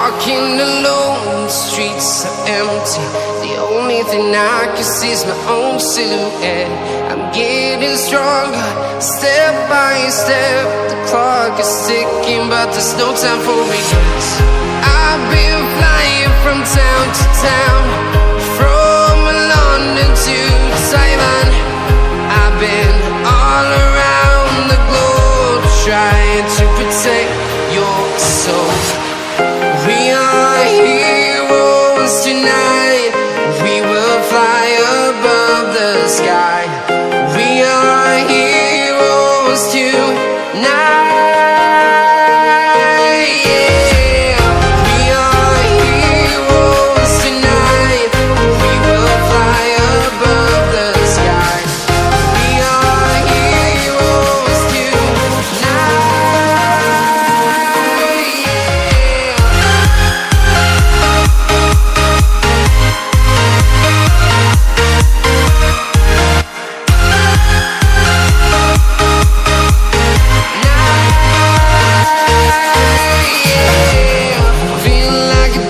walking alone, the streets are empty. The only thing I can see is my own silhouette. I'm getting stronger, step by step. The clock is ticking, but there's no time for regrets. I've been flying from town to town, from London to Taiwan. I've been all around the globe, trying to protect your soul. We are heroes tonight. We will fly above the sky. We are heroes tonight. Yeah. We are heroes tonight. We will fly above the sky. We are heroes tonight. Feeling like a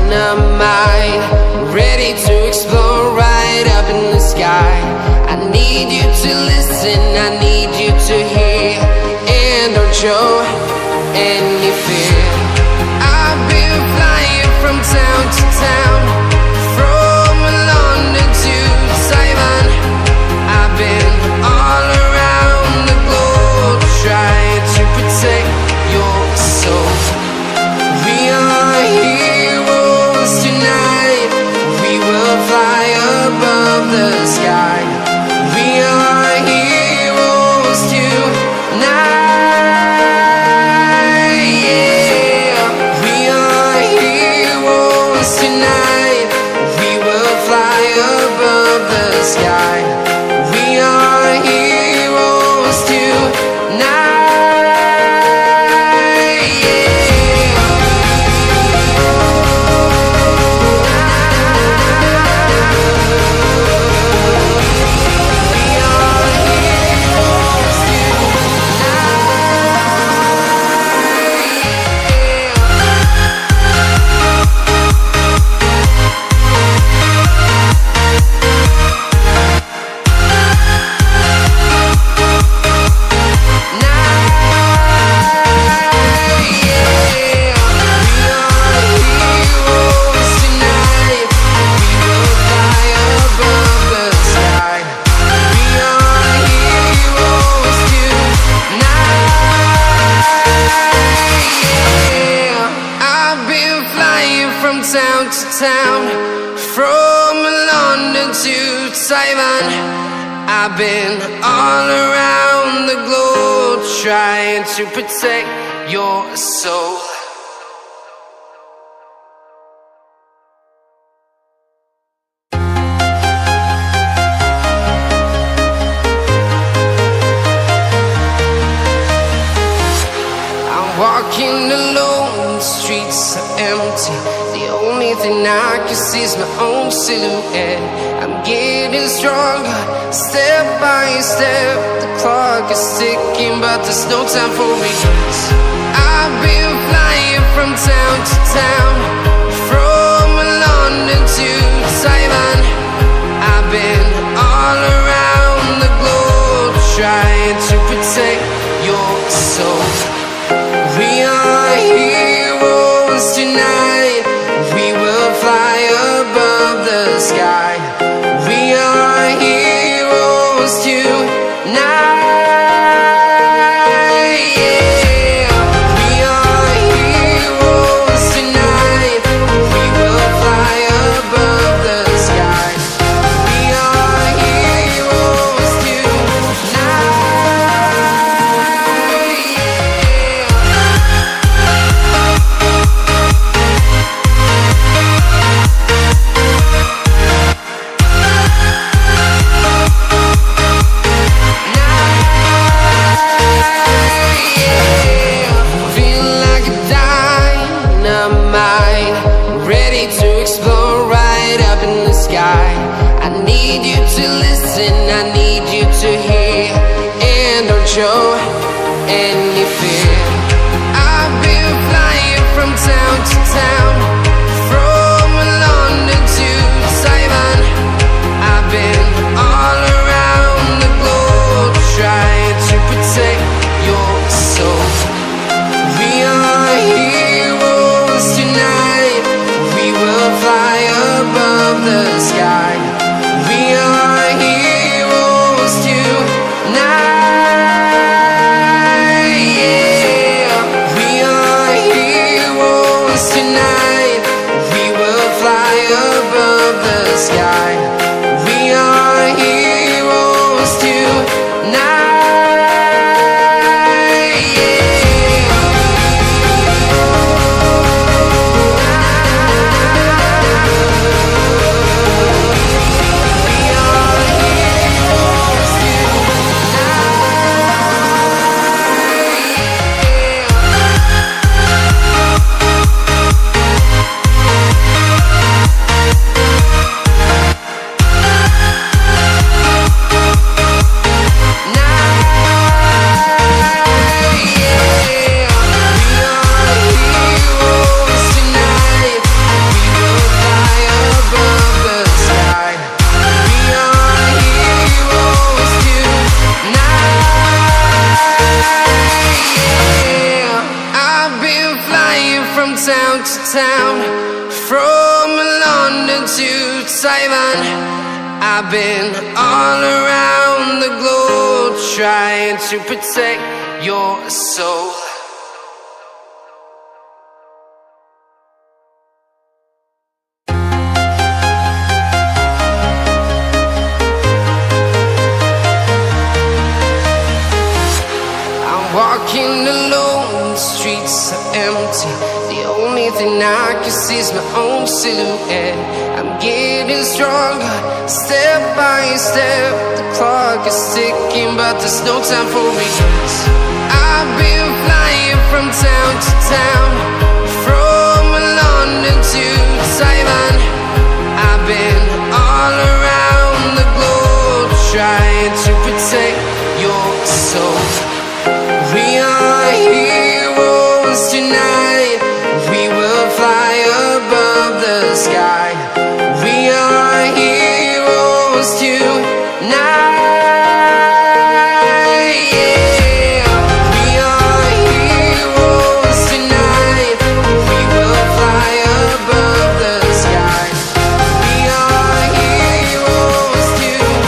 dynamite, ready to explode right up in the sky. I need you to listen, I need you to hear, and don't show any fear. I've been flying from town to town, from London to Taiwan. I've been all around the globe, trying to protect your soul. We are heroes tonight. We will fly above the sky. We are heroes tonight. Yeah. We are heroes tonight. We will fly above the sky. We are heroes tonight. Yeah. We are heroes town to town, from London to Taiwan. I've been all around the globe, trying to protect your soul. I'm walking alone, the streets are empty. The only thing I can see is my own silhouette. I'm getting stronger, step by step. The clock is ticking, but there's no time for regrets. I've been flying from town to town, from London to Taiwan. I've been all around the globe, trying to protect your soul. We are heroes tonight. We will fly above the sky. We are heroes tonight. Yeah. We are heroes tonight. We will fly above the sky. We are heroes tonight. Feeling like a dynamite, ready to explode right up in the sky. I need you to listen, I need you to hear, and don't show any fear. I've been flying from town town, from London to Taiwan. I've been all around the globe trying to protect your soul. Walking alone, the streets are empty. The only thing I can see is my own silhouette. I'm getting stronger, step by step. The clock is ticking, but there's no time for regrets. I've been flying from town to town, from London to Taiwan. I've been all around the globe trying to protect your soul. We are heroes tonight. We will fly above the sky. We are heroes tonight. Yeah. We are heroes tonight. We will fly above the sky. We are heroes tonight.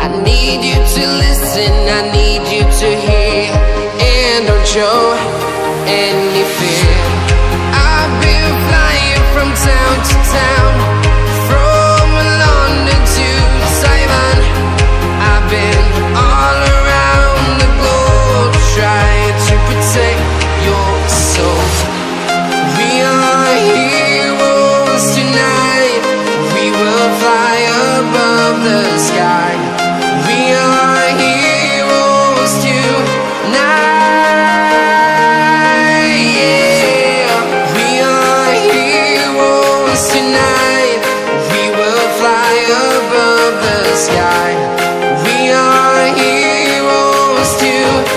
I need you to listen, I need you to hear, and don't show any fear. I've been flying from town to town, from London to Taiwan. I've been all around the globe trying to protect your soul. We are heroes tonight. We will fly above the sky. We are heroes tonight. Yeah. We are heroes tonight. We will fly above the sky. We are heroes tonight.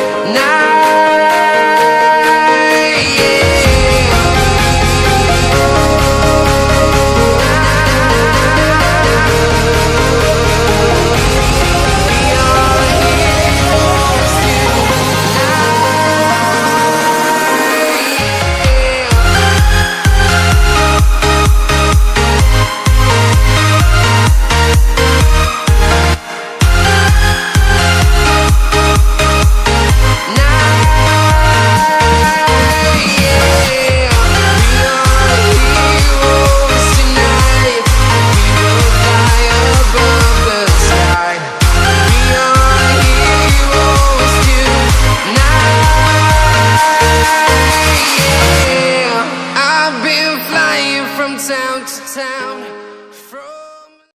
Yeah. I've been flying from town to town.